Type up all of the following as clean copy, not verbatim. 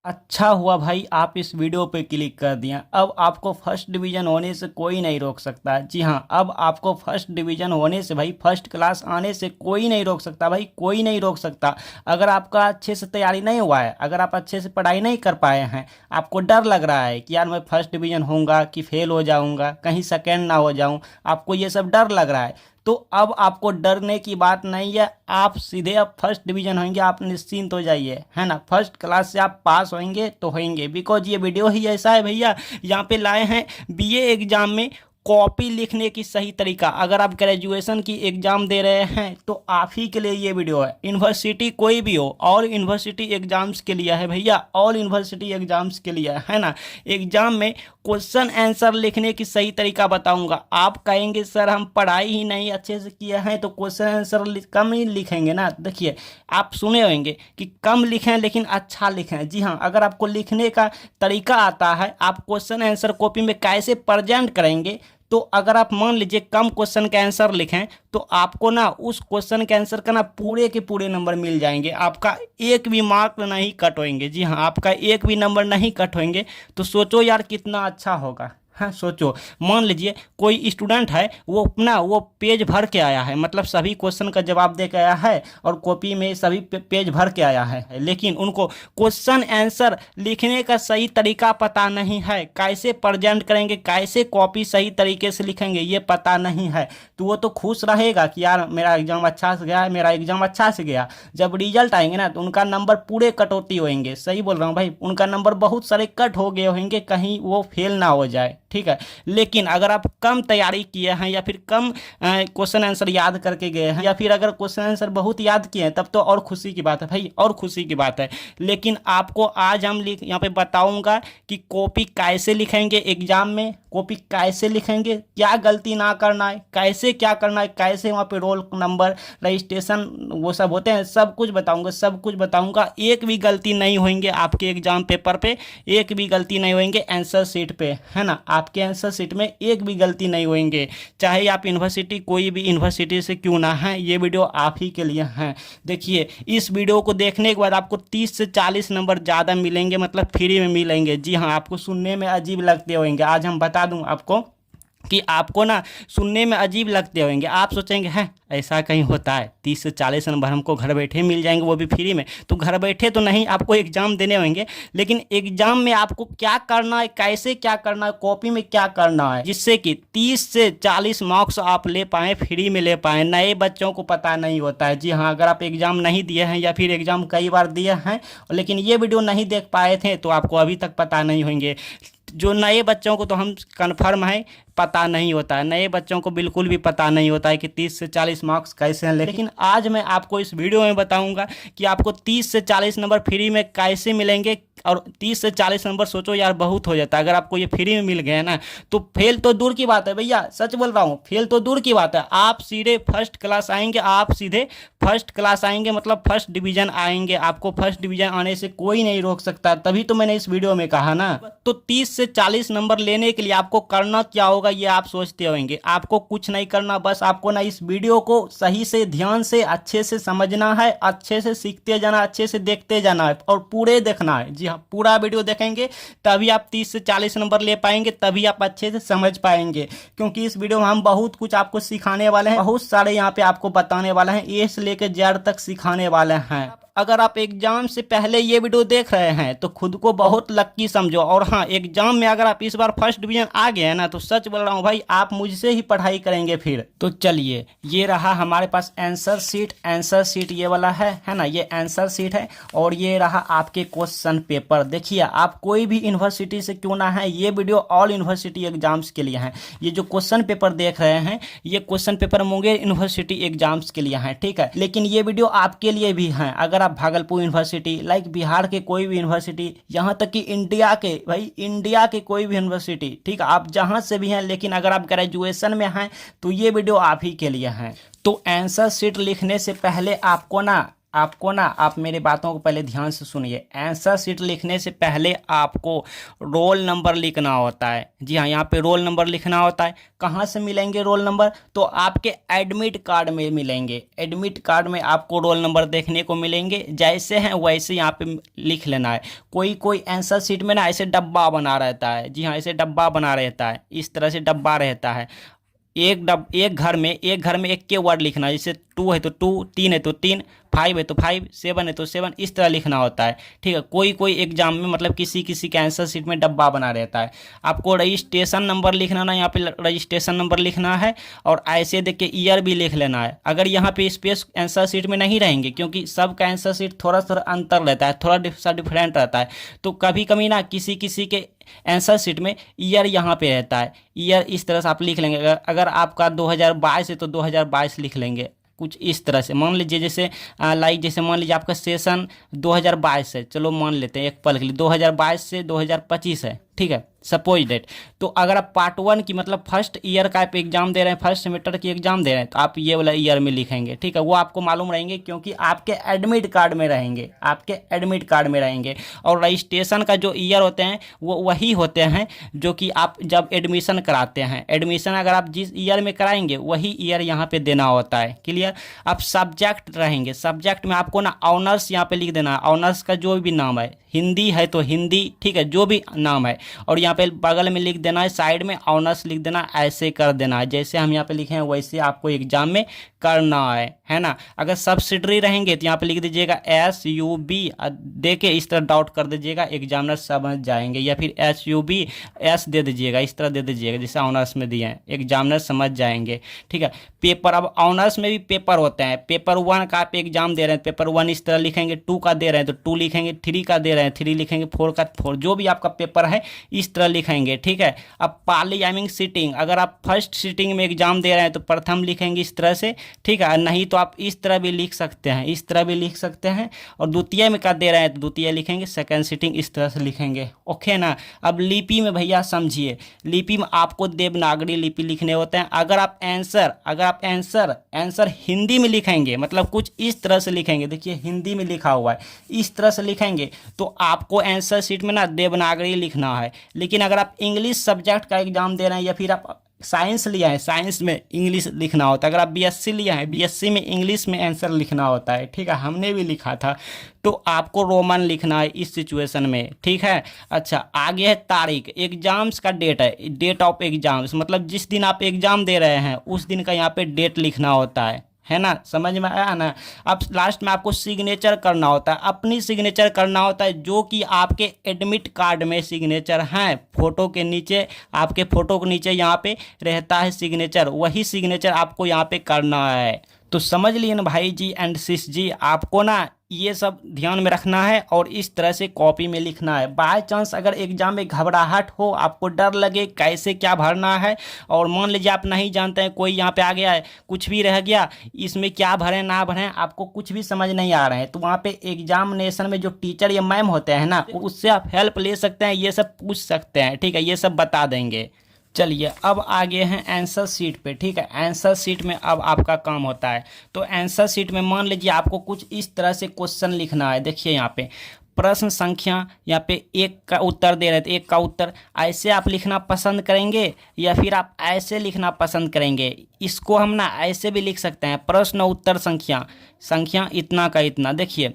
अच्छा हुआ भाई आप इस वीडियो पे क्लिक कर दिया। अब आपको फर्स्ट डिवीज़न होने से कोई नहीं रोक सकता। जी हाँ, अब आपको फर्स्ट डिवीज़न होने से भाई फर्स्ट क्लास आने से कोई नहीं रोक सकता भाई, कोई नहीं रोक सकता। अगर आपका अच्छे से तैयारी नहीं हुआ है, अगर आप अच्छे से पढ़ाई नहीं कर पाए हैं, आपको डर लग रहा है कि यार मैं फर्स्ट डिवीज़न होऊंगा कि फेल हो जाऊंगा, कहीं सेकेंड ना हो जाऊं, आपको ये सब डर लग रहा है, तो अब आपको डरने की बात नहीं है। आप सीधे अब फर्स्ट डिवीजन होंगे, आप निश्चिंत हो जाइए, है ना। फर्स्ट क्लास से आप पास होंगे तो होंगे, बिकॉज ये वीडियो ही ऐसा है भैया। यहाँ पे लाए हैं बीए एग्जाम में कॉपी लिखने की सही तरीका। अगर आप ग्रेजुएशन की एग्जाम दे रहे हैं तो आप ही के लिए ये वीडियो है। यूनिवर्सिटी कोई भी हो, ऑल यूनिवर्सिटी एग्जाम्स के लिए है भैया, ऑल यूनिवर्सिटी एग्जाम्स के लिए है ना। एग्जाम में क्वेश्चन आंसर लिखने की सही तरीका बताऊंगा। आप कहेंगे सर हम पढ़ाई ही नहीं अच्छे से किए हैं तो क्वेश्चन आंसर कम ही लिखेंगे ना। देखिए, आप सुने होंगे कि कम लिखें लेकिन अच्छा लिखें। जी हाँ, अगर आपको लिखने का तरीका आता है, आप क्वेश्चन आंसर कॉपी में कैसे प्रेजेंट करेंगे, तो अगर आप मान लीजिए कम क्वेश्चन का आंसर लिखें तो आपको ना उस क्वेश्चन के आंसर का ना पूरे के पूरे नंबर मिल जाएंगे। आपका एक भी मार्क नहीं कट होएंगे। जी हाँ, आपका एक भी नंबर नहीं कट होएंगे। तो सोचो यार कितना अच्छा होगा। हाँ सोचो, मान लीजिए कोई स्टूडेंट है, वो अपना वो पेज भर के आया है, मतलब सभी क्वेश्चन का जवाब दे के आया है और कॉपी में सभी पेज भर के आया है, लेकिन उनको क्वेश्चन आंसर लिखने का सही तरीका पता नहीं है, कैसे प्रेजेंट करेंगे, कैसे कॉपी सही तरीके से लिखेंगे ये पता नहीं है। तो वो तो खुश रहेगा कि यार मेरा एग्जाम अच्छा से गया है, मेरा एग्जाम अच्छा से गया। जब रिजल्ट आएंगे ना तो उनका नंबर पूरे कटौती होंगे। सही बोल रहा हूँ भाई, उनका नंबर बहुत सारे कट हो गए होंगे, कहीं वो फेल ना हो जाए, ठीक है। लेकिन अगर आप कम तैयारी किए हैं या फिर कम क्वेश्चन आंसर याद करके गए हैं, या फिर अगर क्वेश्चन आंसर बहुत याद किए हैं, तब तो और खुशी की बात है भाई, और खुशी की बात है। लेकिन आपको आज हम यहाँ पे बताऊंगा कि कॉपी कैसे लिखेंगे एग्जाम में, कॉपी कैसे लिखेंगे, क्या गलती ना करना है, कैसे क्या करना है, कैसे वहाँ पे रोल नंबर रजिस्ट्रेशन वो सब होते हैं, सब कुछ बताऊंगा, सब कुछ बताऊंगा। एक भी गलती नहीं होंगे आपके एग्जाम पेपर पे, एक भी गलती नहीं होंगे आंसर शीट पे, है ना। आपके आंसर शीट में एक भी गलती नहीं होंगे, चाहे आप यूनिवर्सिटी कोई भी यूनिवर्सिटी से क्यों ना है। ये वीडियो आप ही के लिए है। देखिए, इस वीडियो को देखने के बाद आपको 30 से 40 नंबर ज़्यादा मिलेंगे, मतलब फ्री में मिलेंगे। जी हाँ, आपको सुनने में अजीब लगते होंगे, आज हम बता दूं आपको कि आपको ना सुनने में अजीब लगते होंगे। आप सोचेंगे हैं ऐसा कहीं होता है, 30 से 40 नंबर हमको घर बैठे मिल जाएंगे, वो भी फ्री में। तो घर बैठे तो नहीं, आपको एग्जाम देने होंगे, लेकिन एग्जाम में आपको क्या करना है, कैसे क्या करना है, कॉपी में क्या करना है, जिससे कि 30 से 40 मार्क्स आप ले पाएँ, फ्री में ले पाएँ। नए बच्चों को पता नहीं होता है। जी हाँ, अगर आप एग्जाम नहीं दिए हैं या फिर एग्जाम कई बार दिए हैं लेकिन ये वीडियो नहीं देख पाए थे तो आपको अभी तक पता नहीं होंगे। जो नए बच्चों को तो हम कन्फर्म है पता नहीं होता है, नए बच्चों को बिल्कुल भी पता नहीं होता है कि 30 से 40 मार्क्स कैसे हैं। लेकिन आज मैं आपको इस वीडियो में बताऊंगा कि आपको 30 से 40 नंबर फ्री में कैसे मिलेंगे। और 30 से 40 नंबर सोचो यार बहुत हो जाता है। अगर आपको ये फ्री में मिल गया ना तो फेल तो दूर की बात है भैया, सच बोल रहा हूँ, फेल तो दूर की बात है, आप सीधे फर्स्ट क्लास आएंगे, आप सीधे फर्स्ट क्लास आएंगे, मतलब फर्स्ट डिवीजन आएंगे। आपको फर्स्ट डिवीजन आने से कोई नहीं रोक सकता, तभी तो मैंने इस वीडियो में कहा ना। तो 30 से 40 नंबर लेने के लिए आपको करना क्या होगा ये आप सोचते होंगे। आपको कुछ नहीं करना, बस आपको ना इस वीडियो को सही से ध्यान से अच्छे से समझना है, अच्छे से सीखते जाना, अच्छे से देखते जाना है और पूरे देखना है। जी हाँ, पूरा वीडियो देखेंगे तभी आप 30 से 40 नंबर ले पाएंगे, तभी आप अच्छे से समझ पाएंगे। क्योंकि इस वीडियो में हम बहुत कुछ आपको सिखाने वाले हैं, बहुत सारे यहाँ पे आपको बताने वाले हैं, ए से लेकर जेड तक सिखाने वाले हैं। अगर आप एग्जाम से पहले ये वीडियो देख रहे हैं तो खुद को बहुत लक्की समझो। और हाँ, एग्जाम में अगर आप इस बार फर्स्ट डिवीजन आ गए हैं ना तो सच बोल रहा हूँ भाई, आप मुझसे ही पढ़ाई करेंगे फिर। तो चलिए, ये रहा हमारे पास आंसर शीट। आंसर शीट ये वाला है ना, ये आंसर शीट है। और ये रहा आपके क्वेश्चन पेपर। देखिए, आप कोई भी यूनिवर्सिटी से क्यों ना है, ये वीडियो ऑल यूनिवर्सिटी एग्जाम्स के लिए है। ये जो क्वेश्चन पेपर देख रहे हैं, ये question paper Munger university exams के लिए है, ठीक है। लेकिन ये वीडियो आपके लिए भी है। अगर भागलपुर यूनिवर्सिटी, लाइक बिहार के कोई भी यूनिवर्सिटी, यहाँ तक कि इंडिया के, भाई इंडिया के कोई भी यूनिवर्सिटी, ठीक है, आप जहाँ से भी हैं, लेकिन अगर आप ग्रेजुएशन में हैं तो ये वीडियो आप ही के लिए है। तो आंसर शीट लिखने से पहले आपको ना आपको ना, आप मेरी बातों को पहले ध्यान से सुनिए। आंसर शीट लिखने से पहले आपको रोल नंबर लिखना होता है। जी हाँ, यहाँ पे रोल नंबर लिखना होता है। कहाँ से मिलेंगे रोल नंबर? तो आपके एडमिट कार्ड में मिलेंगे। एडमिट कार्ड में आपको रोल नंबर देखने को मिलेंगे। जैसे हैं वैसे यहाँ पे लिख लेना है। कोई कोई आंसर शीट में ना ऐसे डब्बा बना रहता है। जी हाँ, ऐसे डब्बा बना रहता है, इस तरह से डब्बा रहता है। एक घर में एक के वर्ड लिखना है। जैसे 2 है तो 2, 3 है तो 3, 5 है तो 5, 7 है तो 7, इस तरह लिखना होता है। ठीक है, कोई कोई एग्जाम में मतलब किसी किसी के आंसर शीट में डब्बा बना रहता है। आपको रजिस्ट्रेशन नंबर लिखना ना, यहाँ पे रजिस्ट्रेशन नंबर लिखना है और ऐसे देख के ईयर भी लिख लेना है। अगर यहाँ पे स्पेस आंसर शीट में नहीं रहेंगे, क्योंकि सबका आंसर शीट थोड़ा थोड़ा अंतर रहता है, थोड़ा सा डिफरेंट रहता है, तो कभी कभी ना किसी किसी के आंसर शीट में ईयर यहाँ पे रहता है। ईयर इस तरह से आप लिख लेंगे। अगर आपका 2022 है तो 2022 लिख लेंगे, कुछ इस तरह से। मान लीजिए जैसे जैसे मान लीजिए आपका सेशन 2022 है, चलो मान लेते हैं एक पल के लिए, 2022 से 2025 है, ठीक है, सपोज डेट। तो अगर आप पार्ट 1 की मतलब फर्स्ट ईयर का आप एग्जाम दे रहे हैं, फर्स्ट सेमेस्टर की एग्जाम दे रहे हैं, तो आप ये वाला ईयर में लिखेंगे। ठीक है, वो आपको मालूम रहेंगे क्योंकि आपके एडमिट कार्ड में रहेंगे, आपके एडमिट कार्ड में रहेंगे। और रजिस्ट्रेशन का जो ईयर होते हैं वो वही होते हैं जो कि आप जब एडमिशन कराते हैं। एडमिशन अगर आप जिस ईयर में कराएंगे वही ईयर यहाँ पे देना होता है। क्लियर? आप सब्जेक्ट रहेंगे, सब्जेक्ट में आपको ना ऑनर्स यहाँ पे लिख देना है। ऑनर्स का जो भी नाम है, हिंदी है तो हिंदी, ठीक है, जो भी नाम है, और यहाँ पे बगल में लिख देना है, साइड में ऑनर्स लिख देना, ऐसे कर देना है। जैसे हम यहाँ पे लिखे हैं वैसे आपको एग्जाम में करना है ना। अगर सब्सिडरी रहेंगे तो यहाँ पे लिख दीजिएगा SUB, दे के इस तरह डॉट कर दीजिएगा, एग्जामिनर समझ जाएंगे। या फिर SUB S दे दीजिएगा, इस तरह दे दीजिएगा जैसे ऑनर्स में दिए हैं, एग्जामिनर समझ जाएंगे। ठीक है, पेपर, अब ऑनर्स में भी पेपर होते हैं। पेपर 1 का आप एग्जाम दे रहे हैं, पेपर 1 इस तरह लिखेंगे, 2 का दे रहे हैं तो 2 लिखेंगे, 3 का दे रहे हैं 3 लिखेंगे, 4 का 4, जो भी आपका पेपर है इस तरह लिखेंगे। ठीक है, अब पार्लियामिंग सीटिंग, अगर आप फर्स्ट सीटिंग में एग्जाम दे रहे हैं तो प्रथम लिखेंगे इस तरह से। ठीक है, नहीं तो आप इस तरह भी लिख सकते हैं, इस तरह भी लिख सकते हैं। और द्वितीय में का दे रहे हैं तो द्वितीय लिखेंगे, सेकंड सीटिंग इस तरह से लिखेंगे। ओके ना। अब लिपि में भैया समझिए, लिपि में आपको देवनागरी लिपि लिखने होते हैं। अगर आप आंसर हिंदी में लिखेंगे, मतलब कुछ इस तरह से लिखेंगे, देखिए हिंदी में लिखा हुआ है, इस तरह से लिखेंगे तो आपको आंसर शीट में ना देवनागरी लिखना है। लेकिन अगर आप इंग्लिश सब्जेक्ट का एग्जाम दे रहे हैं या फिर आप साइंस लिया है, साइंस में इंग्लिश लिखना होता है। अगर आप BSc लिया है, BSc में इंग्लिश में आंसर लिखना होता है। ठीक है, हमने भी लिखा था, तो आपको रोमन लिखना है इस सिचुएशन में। ठीक है, अच्छा आगे है तारीख, एग्जाम्स का डेट है, डेट ऑफ एग्जाम्स, मतलब जिस दिन आप एग्जाम दे रहे हैं उस दिन का यहाँ पे डेट लिखना होता है ना। समझ में आया ना। अब लास्ट में आपको सिग्नेचर करना होता है, अपनी सिग्नेचर करना होता है, जो कि आपके एडमिट कार्ड में सिग्नेचर हैं। फोटो के नीचे, आपके फोटो के नीचे यहाँ पे रहता है सिग्नेचर, वही सिग्नेचर आपको यहाँ पे करना है। तो समझ लिए ना भाई जी एंड सिस जी, आपको ना ये सब ध्यान में रखना है और इस तरह से कॉपी में लिखना है। बाय चांस अगर एग्जाम में घबराहट हो, आपको डर लगे कैसे क्या भरना है, और मान लीजिए आप नहीं जानते हैं, कोई यहाँ पे आ गया है, कुछ भी रह गया, इसमें क्या भरें ना भरें, आपको कुछ भी समझ नहीं आ रहे हैं, तो वहाँ पे एग्जामिनेशन में जो टीचर या मैम होते हैं ना, उससे आप हेल्प ले सकते हैं, ये सब पूछ सकते हैं। ठीक है, ये सब बता देंगे। चलिए अब आगे हैं आंसर शीट पे। ठीक है, आंसर शीट में अब आपका काम होता है। तो आंसर शीट में मान लीजिए आपको कुछ इस तरह से क्वेश्चन लिखना है। देखिए यहाँ पे प्रश्न संख्या, यहाँ पे 1 का उत्तर दे रहे थे, 1 का उत्तर, ऐसे आप लिखना पसंद करेंगे या फिर आप ऐसे लिखना पसंद करेंगे? इसको हम ना ऐसे भी लिख सकते हैं, प्रश्न उत्तर संख्या इतना का इतना। देखिए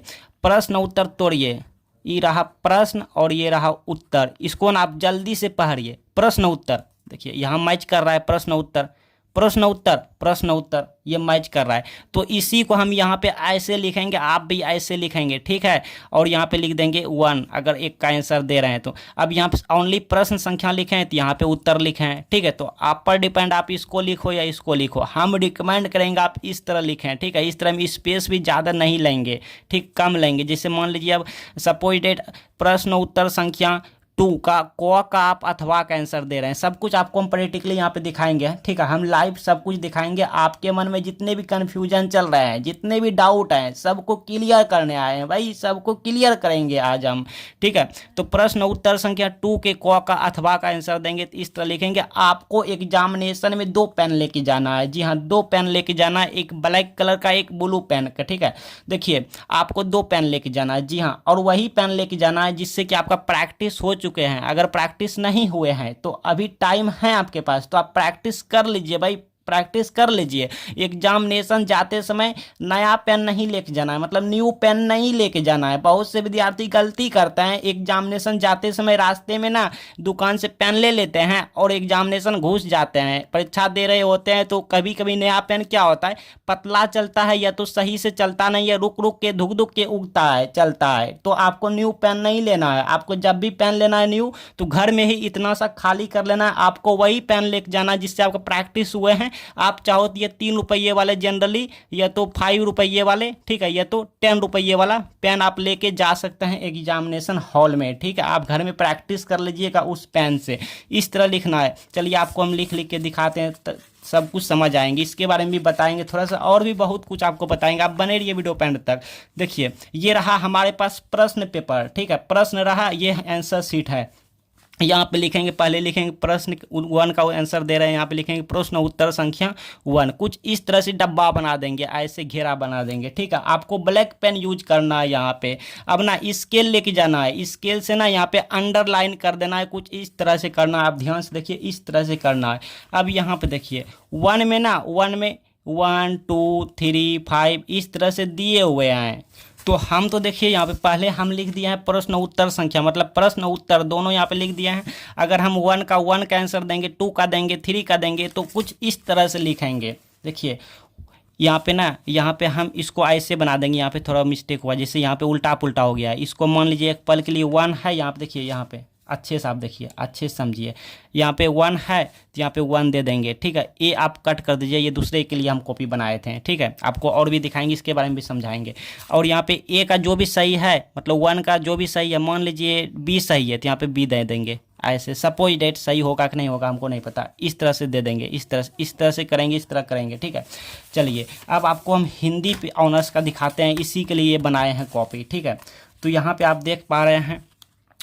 प्रश्न उत्तर तोड़िए, ये रहा प्रश्न और ये रहा उत्तर, इसको ना आप जल्दी से पढ़िए। प्रश्न उत्तर, देखिए यहाँ मैच कर रहा है, प्रश्न उत्तर प्रश्न उत्तर प्रश्न उत्तर, ये मैच कर रहा है। तो इसी को हम यहाँ पे ऐसे लिखेंगे, आप भी ऐसे लिखेंगे। ठीक है, और यहाँ पे लिख देंगे 1 अगर 1 का आंसर दे रहे हैं तो। अब यहाँ पे ओनली प्रश्न संख्या लिखे हैं तो यहाँ पे उत्तर लिखे हैं। ठीक है, तो आप पर डिपेंड, आप इसको लिखो या इसको लिखो। हम रिकमेंड करेंगे आप इस तरह लिखें। ठीक है, इस तरह में स्पेस भी ज़्यादा नहीं लेंगे, ठीक, कम लेंगे। जैसे मान लीजिए अब सपोज डेट प्रश्न उत्तर संख्या टू का, क का आप अथवा का आंसर दे रहे हैं। सब कुछ आपको हम प्रैक्टिकली यहाँ पे दिखाएंगे, ठीक है, हम लाइव सब कुछ दिखाएंगे। आपके मन में जितने भी कंफ्यूजन चल रहे हैं, जितने भी डाउट हैं, सबको क्लियर करने आए हैं भाई, सबको क्लियर करेंगे आज हम, ठीक है। तो प्रश्न उत्तर संख्या 2 के क का अथवा का आंसर देंगे तो इस तरह लिखेंगे। आपको एग्जामिनेशन में 2 पेन लेके जाना है, जी हाँ 2 पेन लेके जाना है, एक ब्लैक कलर का एक ब्लू पेन का, ठीक है। देखिए आपको 2 पेन लेके जाना है, जी हाँ, और वही पेन लेके जाना है जिससे कि आपका प्रैक्टिस हो चुके हैं। अगर प्रैक्टिस नहीं हुए हैं तो अभी टाइम है आपके पास, तो आप प्रैक्टिस कर लीजिए भाई, प्रैक्टिस कर लीजिए। एग्जामिनेशन जाते समय नया पेन नहीं लेके जाना है, मतलब न्यू पेन नहीं लेके जाना है। बहुत से विद्यार्थी गलती करते हैं, एग्जामिनेशन जाते समय रास्ते में ना दुकान से पेन ले लेते हैं और एग्जामिनेशन घुस जाते हैं। परीक्षा दे रहे होते हैं तो कभी कभी नया पेन क्या होता है, पतला चलता है या तो सही से चलता नहीं है, रुक रुक के धुक धुक के उगता है, चलता है। तो आपको न्यू पेन नहीं लेना है। आपको जब भी पेन लेना है न्यू, तो घर में ही इतना सा खाली कर लेना है। आपको वही पेन लेके जाना है जिससे आपका प्रैक्टिस हुए हैं। आप चाहो तो ये 3 रुपये वाले जनरली, या तो 5 रुपये वाले, ठीक है, या तो 10 रुपये वाला पेन आप लेके जा सकते हैं एग्जामिनेशन हॉल में, ठीक है। आप घर में प्रैक्टिस कर लीजिएगा उस पेन से, इस तरह लिखना है। चलिए आपको हम लिख लिख के दिखाते हैं, सब कुछ समझ आएंगे। इसके बारे में भी बताएंगे थोड़ा सा, और भी बहुत कुछ आपको बताएंगे। आप बने रहिए वीडियो पे एंड तक। देखिए ये रहा हमारे पास प्रश्न पेपर, ठीक है, प्रश्न रहा, ये आंसर शीट है। यहाँ पे लिखेंगे, पहले लिखेंगे प्रश्न 1 का आंसर दे रहे हैं, यहाँ पे लिखेंगे प्रश्न उत्तर संख्या 1। कुछ इस तरह से डब्बा बना देंगे, ऐसे घेरा बना देंगे, ठीक है। आपको ब्लैक पेन यूज करना है यहाँ पे। अब ना स्केल लेके जाना है, स्केल से ना यहाँ पे अंडरलाइन कर देना है, कुछ इस तरह से करना है। आप ध्यान से देखिए, इस तरह से करना है। अब यहाँ पे देखिए 1 में ना, 1 में 1 2 3 5 इस तरह से दिए हुए हैं। तो हम तो देखिए यहाँ पे पहले हम लिख दिए हैं प्रश्न उत्तर संख्या, मतलब प्रश्न उत्तर दोनों यहाँ पे लिख दिए हैं। अगर हम 1 का आंसर देंगे, 2 का देंगे, 3 का देंगे, तो कुछ इस तरह से लिखेंगे। देखिए यहाँ पे ना, यहाँ पे हम इसको ऐसे बना देंगे। यहाँ पे थोड़ा मिस्टेक हुआ, जैसे यहाँ पे उल्टा पुल्टा हो गया है। इसको मान लीजिए एक पल के लिए 1 है, यहाँ पे देखिए, यहाँ पे अच्छे से आप देखिए, अच्छे से समझिए। यहाँ पे 1 है तो यहाँ पे 1 दे देंगे, ठीक है। ये आप कट कर दीजिए, ये दूसरे के लिए हम कॉपी बनाए थे, ठीक है। आपको और भी दिखाएंगे, इसके बारे में भी समझाएंगे। और यहाँ पे ए का जो भी सही है, मतलब 1 का जो भी सही है, मान लीजिए बी सही है तो यहाँ पे बी दे देंगे। ऐसे सपोज डेट सही होगा कि नहीं होगा हमको नहीं पता, इस तरह से दे देंगे, इस तरह से करेंगे, इस तरह करेंगे, ठीक है। चलिए अब आपको हम हिंदी पे ऑनर्स का दिखाते हैं, इसी के लिए ये बनाए हैं कॉपी, ठीक है। तो यहाँ पे आप देख पा रहे हैं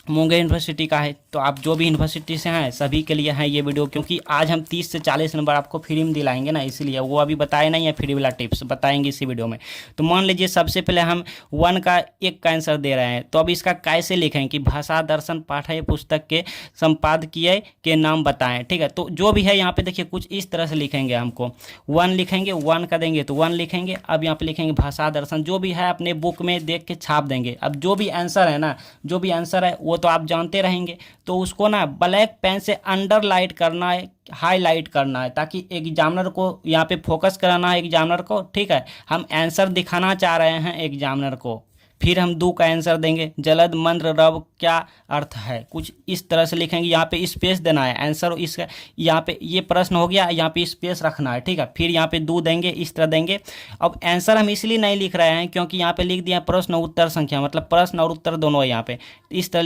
मुंगेर यूनिवर्सिटी का है। तो आप जो भी यूनिवर्सिटी से हैं सभी के लिए है ये वीडियो, क्योंकि आज हम 30 से 40 नंबर आपको फ्री में दिलाएंगे ना, इसलिए वो अभी बताए नहीं है, फ्री वाला टिप्स बताएंगे इसी वीडियो में। तो मान लीजिए सबसे पहले हम 1 का 1 का आंसर दे रहे हैं, तो अब इसका कैसे लिखें कि भाषा दर्शन पाठ्य पुस्तक के संपादकीय के नाम बताएं, ठीक है। तो जो भी है यहाँ पे देखिए कुछ इस तरह से लिखेंगे। हमको 1 लिखेंगे, 1 का देंगे तो 1 लिखेंगे। अब यहाँ पे लिखेंगे भाषा दर्शन, जो भी है अपने बुक में देख के छाप देंगे। अब जो भी आंसर है ना, जो भी आंसर है वो तो आप जानते रहेंगे, तो उसको ना ब्लैक पेन से अंडरलाइट करना है, हाईलाइट करना है, ताकि एग्जामिनर को यहाँ पे फोकस कराना है एग्जामिनर को, ठीक है। हम आंसर दिखाना चाह रहे हैं एग्जामिनर को। फिर हम 2 का आंसर देंगे, जलद मंत्र रव क्या अर्थ है, कुछ इस तरह से लिखेंगे। यहाँ पे स्पेस देना है, आंसर इसका यहाँ पे ये प्रश्न हो गया, यहाँ पे स्पेस रखना है, ठीक है। फिर यहाँ पे 2 देंगे, इस तरह देंगे। अब आंसर हम इसलिए नहीं लिख रहे हैं क्योंकि यहाँ पे लिख दिया प्रश्न उत्तर संख्या, मतलब प्रश्न और उत्तर दोनों है यहाँ पे। इस तरह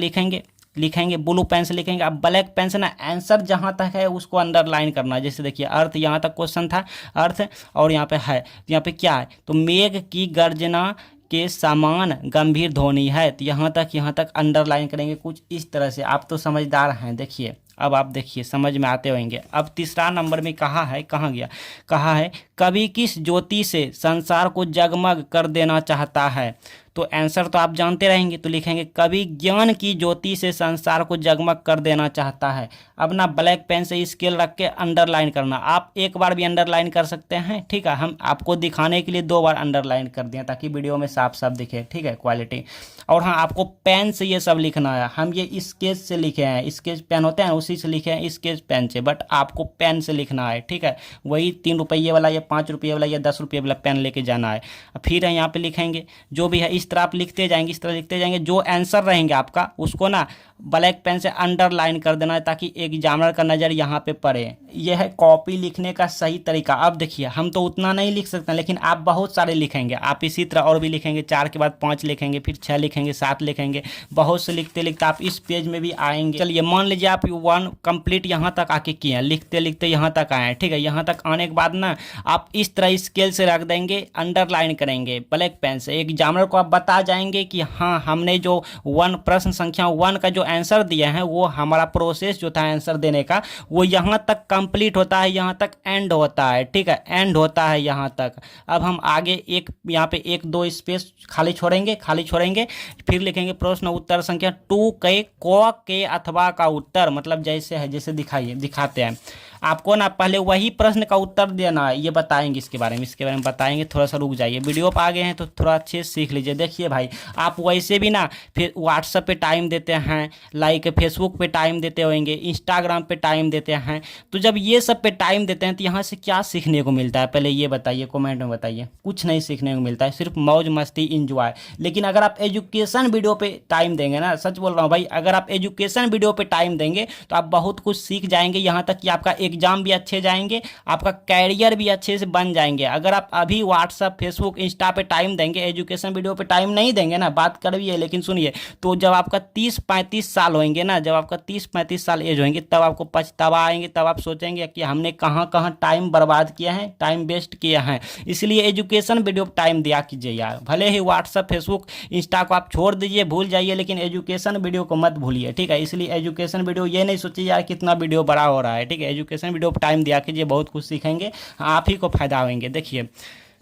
लिखेंगे ब्लू पेन से लिखेंगे। अब ब्लैक पेन से ना आंसर जहाँ तक है उसको अंडरलाइन करना है। जैसे देखिए अर्थ, यहाँ तक क्वेश्चन था अर्थ, और यहाँ पे है, यहाँ पे क्या है, तो मेघ की गर्जना के समान गंभीर ध्वनि है, तो यहाँ तक अंडरलाइन करेंगे कुछ इस तरह से। आप तो समझदार हैं, देखिए अब आप देखिए समझ में आते होंगे। अब तीसरा नंबर में कहा है, कहाँ गया, कहा है कवि किस ज्योति से संसार को जगमग कर देना चाहता है। तो आंसर तो आप जानते रहेंगे, तो लिखेंगे कवि ज्ञान की ज्योति से संसार को जगमग कर देना चाहता है। अब ना ब्लैक पेन से स्केल रख के अंडरलाइन करना, आप एक बार भी अंडरलाइन कर सकते हैं, ठीक है। हम आपको दिखाने के लिए 2 बार अंडरलाइन कर दिए ताकि वीडियो में साफ साफ दिखे, ठीक है, क्वालिटी। और हाँ, आपको पेन से ये सब लिखना है। हम ये स्केच से लिखे हैं, स्केच पेन होते हैं उसी से लिखे हैं, स्केच पेन से, बट आपको पेन से लिखना है, ठीक है। वही 3 रुपये वाला या 5 रुपये वाला या 10 रुपये वाला पेन लेके जाना है। फिर यहाँ पे लिखेंगे जो भी है, इस तरह आप लिखते जाएंगे, इस तरह लिखते जाएंगे। जो आंसर रहेंगे आपका उसको ना ब्लैक पेन से अंडरलाइन कर देना है ताकि एग्जामिनर का नज़र यहाँ पे पड़े। यह है कॉपी लिखने का सही तरीका। अब देखिए हम तो उतना नहीं लिख सकते, लेकिन आप बहुत सारे लिखेंगे, आप इसी तरह और भी लिखेंगे, 4 के बाद 5 लिखेंगे, फिर 6 लिखेंगे, 7 लिखेंगे, बहुत से लिखते लिखते आप इस पेज में भी आएंगे। चलिए मान लीजिए आप 1 कंप्लीट यहाँ तक आके किए हैं, लिखते लिखते यहाँ तक आए हैं, ठीक है। यहाँ तक आने के बाद ना आप इस तरह स्केल से रख देंगे, अंडरलाइन करेंगे ब्लैक पेन से। एग्जामिनर को आप बता जाएंगे कि हाँ हमने जो 1 प्रश्न संख्या 1 का जो आंसर दिया है वो हमारा प्रोसेस जो था आंसर देने का वो यहाँ तक कंप्लीट होता है, यहाँ तक एंड होता है, ठीक है, एंड होता है यहाँ तक। अब हम आगे एक यहाँ पे 1-2 स्पेस खाली छोड़ेंगे, फिर लिखेंगे प्रश्न उत्तर संख्या 2 के क के अथवा का उत्तर, मतलब जैसे है जैसे दिखाते हैं। आपको ना पहले वही प्रश्न का उत्तर देना है, ये बताएंगे इसके बारे में बताएंगे। थोड़ा सा रुक जाइए, वीडियो पर आ गए हैं तो थोड़ा अच्छे से सीख लीजिए। देखिए भाई आप वैसे भी ना फिर व्हाट्सएप पे टाइम देते हैं, लाइक फेसबुक पे टाइम देते होंगे, इंस्टाग्राम पे टाइम देते हैं, तो जब ये सब पे टाइम देते हैं तो यहाँ से क्या सीखने को मिलता है पहले ये बताइए, कमेंट में बताइए। कुछ नहीं सीखने को मिलता है, सिर्फ मौज मस्ती इंजॉय। लेकिन अगर आप एजुकेशन वीडियो पे टाइम देंगे ना, सच बोल रहा हूँ भाई, अगर आप एजुकेशन वीडियो पे टाइम देंगे तो आप बहुत कुछ सीख जाएंगे, यहाँ तक कि आपका एग्जाम भी अच्छे जाएंगे, आपका कैरियर भी अच्छे से बन जाएंगे। अगर आप अभी व्हाट्सएप फेसबुक इंस्टा पे टाइम देंगे, एजुकेशन वीडियो पे टाइम नहीं देंगे ना, बात कर भी है लेकिन सुनिए, तो जब आपका 30-35 साल होंगे ना, जब आपका 30-35 साल एज होंगे तब आपको पछतावा आएंगे, तब आप सोचेंगे कि हमने कहाँ कहाँ टाइम बर्बाद किया है, टाइम वेस्ट किया है। इसलिए एजुकेशन वीडियो पर टाइम दिया कीजिए यार। भले ही व्हाट्सएप फेसबुक इंस्टा को आप छोड़ दीजिए, भूल जाइए, लेकिन एजुकेशन वीडियो को मत भूलिए, ठीक है। इसलिए एजुकेशन वीडियो ये नहीं सोचिए यार कितना वीडियो बड़ा हो रहा है, ठीक है। एजुकेशन वीडियो पर टाइम दिया कीजिए, बहुत कुछ सीखेंगे, आप ही को फायदा होंगे। देखिए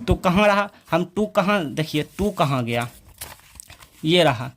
तो कहाँ रहा, हम 2 कहाँ, देखिए 2 कहाँ गया, ये रहा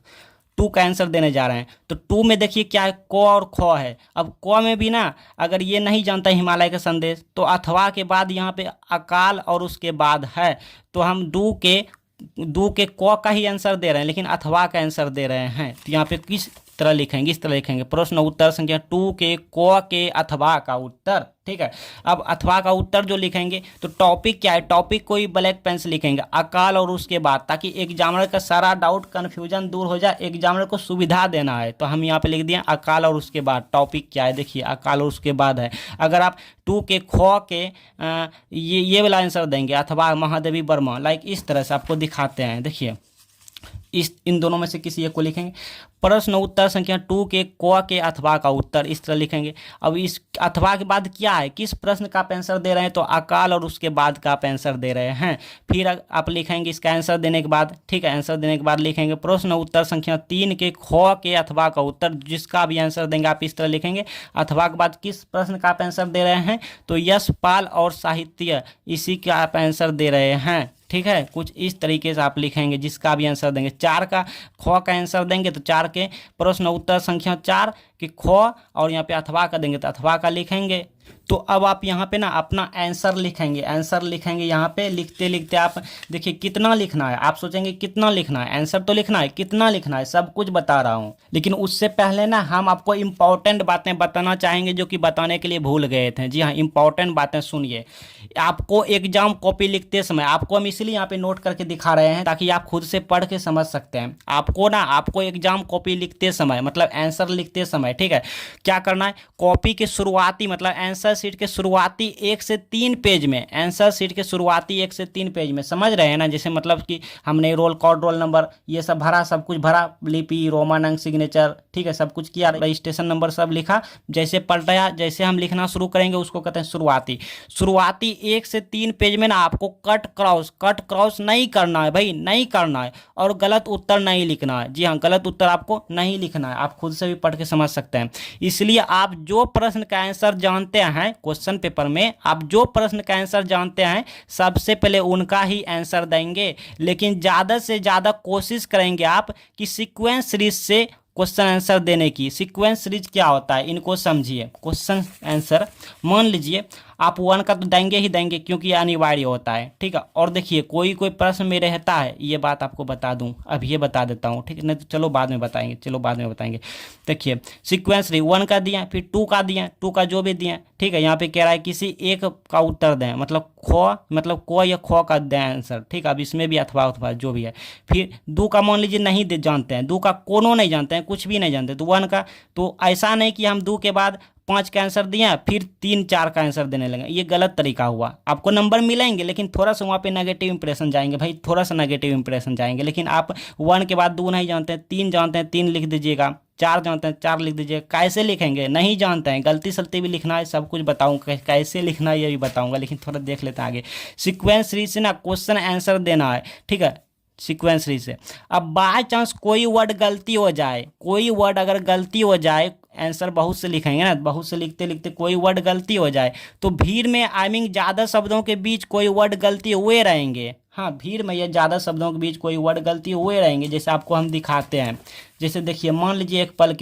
2 का आंसर देने जा रहे हैं। तो 2 में देखिए क्या है, क और ख है। अब क में भी ना अगर ये नहीं जानता हिमालय का संदेश तो अथवा के बाद यहाँ पे अकाल और उसके बाद है, तो हम दू के क का ही आंसर दे रहे हैं, लेकिन अथवा का आंसर दे रहे हैं। तो यहाँ पे किस तरह लिखेंगे, इस तरह लिखेंगे प्रश्न उत्तर संख्या 2 के क के अथवा का उत्तर, ठीक है। अब अथवा का उत्तर जो लिखेंगे तो टॉपिक क्या है, टॉपिक कोई ब्लैक पेन से लिखेंगे, अकाल और उसके बाद, ताकि एग्जामिनर का सारा डाउट कन्फ्यूजन दूर हो जाए, एग्जामिनर को सुविधा देना है। तो हम यहाँ पे लिख दिए अकाल और उसके बाद। टॉपिक क्या है, देखिए अकाल और उसके बाद है। अगर आप 2 के ख के ये वाला आंसर देंगे अथवा महादेवी वर्मा, लाइक इस तरह से आपको दिखाते हैं। देखिए इन दोनों में से किसी एक को लिखेंगे। प्रश्न उत्तर संख्या 2 के क के अथवा का उत्तर, इस तरह लिखेंगे। अब इस अथवा के बाद क्या है, किस प्रश्न का आप आंसर दे रहे हैं, तो अकाल और उसके बाद का आप आंसर दे रहे हैं। फिर आप लिखेंगे इसका आंसर देने के बाद, ठीक है, आंसर देने के बाद लिखेंगे प्रश्न उत्तर संख्या 3 के ख के अथवा का उत्तर, जिसका भी आंसर देंगे आप इस तरह लिखेंगे। अथवा के बाद किस प्रश्न का आप आंसर दे रहे हैं, तो यशपाल और साहित्य, इसी का आप आंसर दे रहे हैं, ठीक है। कुछ इस तरीके से आप लिखेंगे जिसका भी आंसर देंगे। 4 का ख का आंसर देंगे तो 4 के प्रश्न उत्तर संख्या 4 के ख, और यहाँ पे अथवा का देंगे तो अथवा का लिखेंगे। तो अब आप यहाँ पे ना अपना आंसर लिखेंगे यहाँ पे। लिखते लिखते आप देखिए कितना लिखना है, आप सोचेंगे कितना लिखना है, आंसर तो लिखना है, कितना लिखना है, सब कुछ बता रहा हूँ। लेकिन उससे पहले ना हम आपको इंपॉर्टेंट बातें बताना चाहेंगे जो कि बताने के लिए भूल गए थे। जी हाँ, इंपॉर्टेंट बातें सुनिए। आपको एग्जाम कॉपी लिखते समय, आपको हम इसलिए यहाँ पे नोट करके दिखा रहे हैं ताकि आप खुद से पढ़ के समझ सकते हैं। आपको एग्जाम कॉपी लिखते समय, मतलब आंसर लिखते समय, ठीक है, क्या करना है, कॉपी के शुरुआती, मतलब आंसर शीट के शुरुआती 1 से 3 पेज में, आंसर शीट के शुरुआती 1 से 3 पेज में, समझ रहे हैं ना। जैसे मतलब कि हमने रोल कोड, रोल नंबर, ये सब भरा, सब कुछ भरा, लिपि, रोमन अंक, सिग्नेचर, ठीक है, सब कुछ किया, रजिस्ट्रेशन नंबर सब लिखा। जैसे पलटाया, जैसे हम लिखना शुरू करेंगे उसको कहते हैं शुरुआती 1 से 3 पेज में ना आपको कट क्रॉस नहीं करना है भाई, नहीं करना है, और गलत उत्तर नहीं लिखना है। जी हाँ, गलत उत्तर आपको नहीं लिखना है, आप खुद से भी पढ़ के समझ सकते हैं। इसलिए आप जो प्रश्न का आंसर जानते हैं क्वेश्चन पेपर में, आप जो प्रश्न का आंसर जानते हैं सबसे पहले उनका ही आंसर देंगे। लेकिन ज़्यादा से ज़्यादा कोशिश करेंगे आप कि सीक्वेंस सीरीज से क्वेश्चन आंसर देने की। सीक्वेंस सीरीज क्या होता है, इनको समझिए। क्वेश्चन आंसर, मान लीजिए आप 1 का तो देंगे ही देंगे क्योंकि ये अनिवार्य होता है, ठीक है। और देखिए कोई कोई प्रश्न में रहता है, ये बात आपको बता दूं, अब ये बता देता हूँ, ठीक है, नहीं तो चलो बाद में बताएंगे, चलो बाद में बताएंगे। देखिए सीक्वेंस 1 का दिया, फिर 2 का दिया, 2 का जो भी दिया, ठीक है। यहाँ पे कह रहा है किसी एक का उत्तर दें, मतलब मतलब को या खो का दें आंसर, ठीक है। अब इसमें भी अथवा जो भी है। फिर 2 का मान लीजिए नहीं जानते हैं, 2 का कोनो नहीं जानते हैं, कुछ भी नहीं जानते, तो 1 का, तो ऐसा नहीं कि हम 2 के बाद 5 का आंसर दिया फिर 3 4 का आंसर देने लगे, ये गलत तरीका हुआ। आपको नंबर मिलेंगे लेकिन थोड़ा सा वहाँ पे नेगेटिव इंप्रेशन जाएंगे भाई, थोड़ा सा नेगेटिव इंप्रेशन जाएंगे। लेकिन आप 1 के बाद 2 नहीं जानते हैं, 3 जानते हैं, 3 लिख दीजिएगा, 4 जानते हैं, 4 लिख दीजिए। कैसे लिखेंगे नहीं जानते हैं, गलती सलती भी लिखना है, सब कुछ बताऊंगा कैसे लिखना है ये भी बताऊंगा, लेकिन थोड़ा देख लेते हैं आगे। सीक्वेंस थ्री से ना क्वेश्चन आंसर देना है, ठीक है, सीक्वेंस थ्री से। अब बाय चांस कोई वर्ड गलती हो जाए, कोई वर्ड अगर गलती हो जाए, आंसर बहुत से लिखेंगे ना, बहुत से लिखते लिखते कोई वर्ड गलती हो जाए, तो भीड़ में आई मीन ज़्यादा शब्दों के बीच कोई वर्ड गलती हुए रहेंगे, हाँ भीड़ में या ज़्यादा शब्दों के बीच कोई वर्ड गलती हुए रहेंगे, जैसे आपको हम दिखाते हैं। जैसे देखिए मान लीजिए एक पल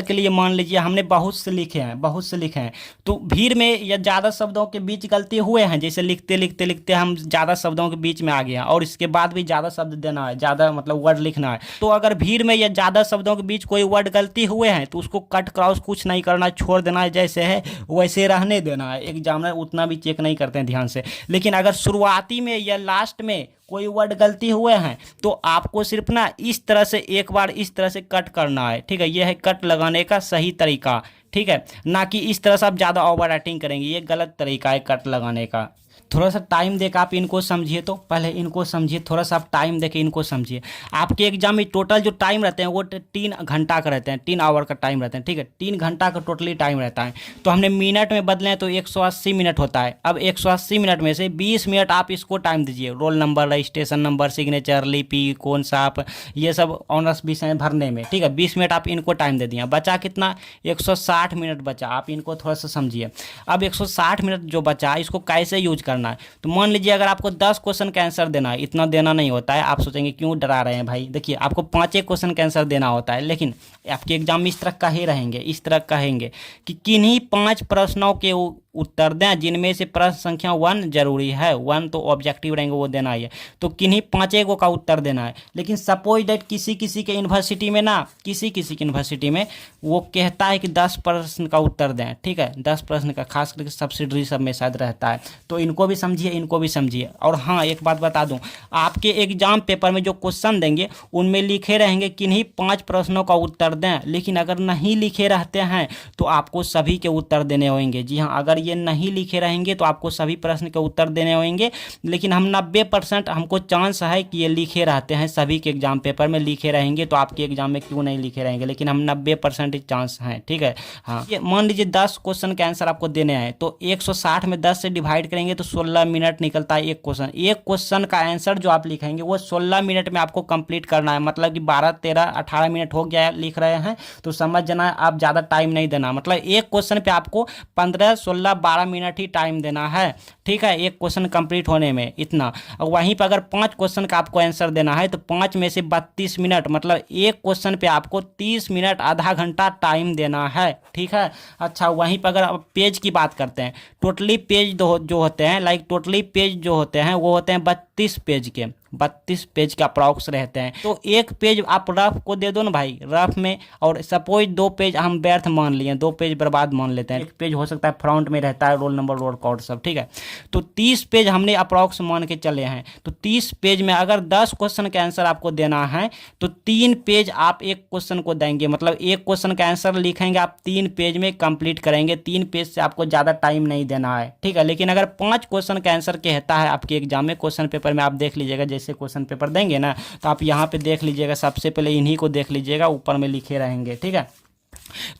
के लिए मान लीजिए हमने बहुत से लिखे हैं, तो भीड़ में या ज़्यादा शब्दों के बीच गलती हुए हैं, जैसे लिखते हम ज़्यादा शब्दों के बीच में आ गए हैं और इसके बाद भी ज़्यादा शब्द देना है, ज़्यादा मतलब वर्ड लिखना है। तो अगर भीड़ में या ज़्यादा शब्दों के बीच कोई वर्ड गलती हुए हैं तो उसको कट क्रॉस कुछ नहीं करना, छोड़ देना है, जैसे है वैसे रहने देना है। एग्जामिनर उतना भी चेक नहीं करते हैं ध्यान से। लेकिन अगर शुरुआती में या लास्ट में कोई वर्ड गलती हुए हैं तो आपको सिर्फ ना इस तरह से एक बार इस तरह से कट करना है, ठीक है। यह है कट लगाने का सही तरीका, ठीक है, ना कि इस तरह से आप ज़्यादा ओवर राइटिंग करेंगे, ये गलत तरीका है कट लगाने का। थोड़ा सा टाइम देकर आप इनको समझिए, तो पहले इनको समझिए, थोड़ा सा आप टाइम देके इनको समझिए। आपके एग्जाम में टोटल जो टाइम रहते हैं वो 3 घंटा का रहते हैं, 3 आवर का टाइम रहते हैं, ठीक है, 3 घंटा का टोटली टाइम रहता है। तो हमने मिनट में बदले हैं तो 180 मिनट होता है। अब 180 मिनट में से 20 मिनट आप इसको टाइम दीजिए, roll number, registration number, signature, लिपि, कौन सा आप ये सब ऑनर्स विषय भरने में, ठीक है। 20 मिनट आप इनको टाइम दे दिए, बचा कितना 160 मिनट बचा। आप इनको थोड़ा सा समझिए। अब 160 मिनट जो बचा इसको कैसे यूज करना है, तो मान लीजिए अगर आपको 10 क्वेश्चन का आंसर देना है, इतना देना नहीं होता है। आप सोचेंगे क्यों डरा रहे हैं भाई, देखिए आपको 5 क्वेश्चन का आंसर देना होता है, लेकिन आपके एग्जाम में इस तरह कहे रहेंगे, इस तरह कहेंगे कि किन्हीं 5 प्रश्नों के उत्तर दें जिनमें से प्रश्न संख्या 1 जरूरी है, 1 तो ऑब्जेक्टिव रहेंगे वो देना ही है, तो किन्हीं 5 का उत्तर देना है। लेकिन सपोज दैट किसी के यूनिवर्सिटी में ना, किसी की यूनिवर्सिटी में वो कहता है कि 10 प्रश्न का उत्तर दें, ठीक है, 10 प्रश्न का, खास करके सब्सिडरी सब में शायद रहता है। तो इनको भी समझिए, इनको भी समझिए। और हाँ एक बात बता दूं, आपके एग्जाम पेपर में जो क्वेश्चन देंगे उनमें लिखे रहेंगे किन्हीं 5 प्रश्नों का उत्तर दें, लेकिन अगर नहीं लिखे रहते हैं तो आपको सभी के उत्तर देने होंगे। जी हाँ, अगर ये नहीं लिखे रहेंगे तो आपको सभी प्रश्न के उत्तर देने होंगे। लेकिन हम 90% हमको चांस है कि ये लिखे रहते हैं, सभी के एग्जाम पेपर में लिखे रहेंगे, तो आपके एग्जाम में क्यों नहीं लिखे रहेंगे, लेकिन हम 90% चांस हैं, ठीक है। हाँ ये मान लीजिए 10 क्वेश्चन के आंसर आपको देने हैं, तो 160 में 10 से डिवाइड करेंगे तो 16 मिनट निकलता है एक क्वेश्चन। एक क्वेश्चन का आंसर जो आप लिखेंगे वो 16 मिनट में आपको कंप्लीट करना है। मतलब कि 12 13 18 मिनट हो गया लिख रहे हैं तो समझ जाना है आप ज़्यादा टाइम नहीं देना। मतलब एक क्वेश्चन पे आपको 15 16 12 मिनट ही टाइम देना है, ठीक है, एक क्वेश्चन कंप्लीट होने में इतना। और वहीं पर अगर 5 क्वेश्चन का आपको आंसर देना है तो 5 में से 32 मिनट, मतलब एक क्वेश्चन पे आपको 30 मिनट आधा घंटा टाइम देना है, ठीक है। अच्छा वहीं पर अगर आप पेज की बात करते हैं, टोटली पेज जो होते हैं, लाइक टोटली पेज जो होते हैं वो होते हैं 32 पेज के, 32 पेज का अप्रॉक्स रहते हैं। तो एक पेज आप रफ को दे दो ना भाई, रफ में, और सपोज 2 पेज हम व्यर्थ मान लिए, 2 पेज बर्बाद मान लेते हैं, एक पेज हो सकता है फ्रंट में रहता है रोल नंबर रोल कोड सब, ठीक है। तो 30 पेज हमने अप्रॉक्स मान के चले हैं। तो 30 पेज में अगर 10 क्वेश्चन का आंसर आपको देना है तो 3 पेज आप एक क्वेश्चन को देंगे, मतलब एक क्वेश्चन का आंसर लिखेंगे आप 3 पेज में कंप्लीट करेंगे। 3 पेज से आपको ज़्यादा टाइम नहीं देना है, ठीक है। लेकिन अगर 5 क्वेश्चन का आंसर कहता है आपके एग्जाम में, क्वेश्चन पेपर में आप देख लीजिएगा, जैसे क्वेश्चन पेपर देंगे ना तो आप यहाँ पे देख लीजिएगा, सबसे पहले इन्हीं को देख लीजिएगा, ऊपर में लिखे रहेंगे, ठीक है।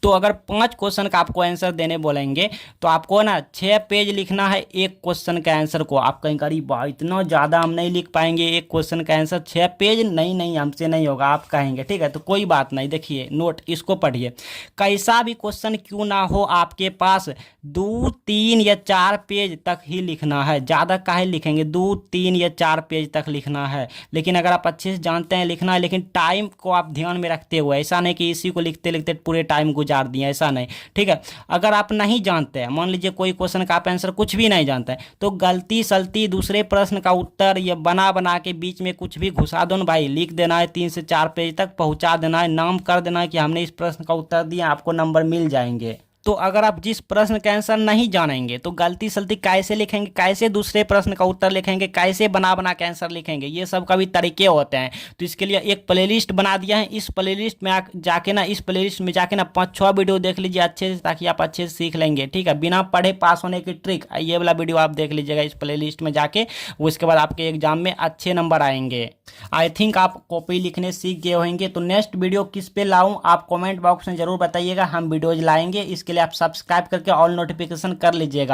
तो अगर 5 क्वेश्चन का आपको आंसर देने बोलेंगे तो आपको ना 6 पेज लिखना है एक क्वेश्चन का आंसर को। आप कहीं करीब भाई इतना ज़्यादा हम नहीं लिख पाएंगे, एक क्वेश्चन का आंसर 6 पेज नहीं हमसे नहीं होगा आप कहेंगे, ठीक है। तो कोई बात नहीं, देखिए नोट इसको पढ़िए। कैसा भी क्वेश्चन क्यों ना हो आपके पास 2 3 या 4 पेज तक ही लिखना है, ज़्यादा काहे लिखेंगे, 2 3 या 4 पेज तक लिखना है। लेकिन अगर आप अच्छे से जानते हैं लिखना है, लेकिन टाइम को आप ध्यान में रखते हुए, ऐसा नहीं कि इसी को लिखते लिखते पूरे टाइम गुजार दिए, ऐसा नहीं। ठीक है, अगर आप नहीं जानते हैं, मान लीजिए कोई क्वेश्चन का आप आंसर कुछ भी नहीं जानते हैं, तो गलती सलती दूसरे प्रश्न का उत्तर ये बना बना के बीच में कुछ भी घुसा दो ना भाई, लिख देना है 3 से 4 पेज तक पहुंचा देना है, नाम कर देना है कि हमने इस प्रश्न का उत्तर दिया, आपको नंबर मिल जाएंगे। तो अगर आप जिस प्रश्न का आंसर नहीं जानेंगे तो गलती सलती कैसे लिखेंगे, कैसे दूसरे प्रश्न का उत्तर लिखेंगे, कैसे बना बना के आंसर लिखेंगे, ये सब का भी तरीके होते हैं। तो इसके लिए एक प्लेलिस्ट बना दिया है, इस प्लेलिस्ट में जाके ना, इस प्लेलिस्ट में जाके ना 5-6 वीडियो देख लीजिए अच्छे से, ताकि आप अच्छे से सीख लेंगे। ठीक है, बिना पढ़े पास होने की ट्रिक, ये वाला वीडियो आप देख लीजिएगा इस प्लेलिस्ट में जाके, उसके बाद आपके एग्जाम में अच्छे नंबर आएंगे। आई थिंक आप कॉपी लिखने सीख गए होंगे। तो नेक्स्ट वीडियो किस पे लाऊं आप कमेंट बॉक्स में जरूर बताइएगा, हम वीडियोज लाएंगे। इसके लिए आप सब्सक्राइब करके ऑल नोटिफिकेशन कर लीजिएगा।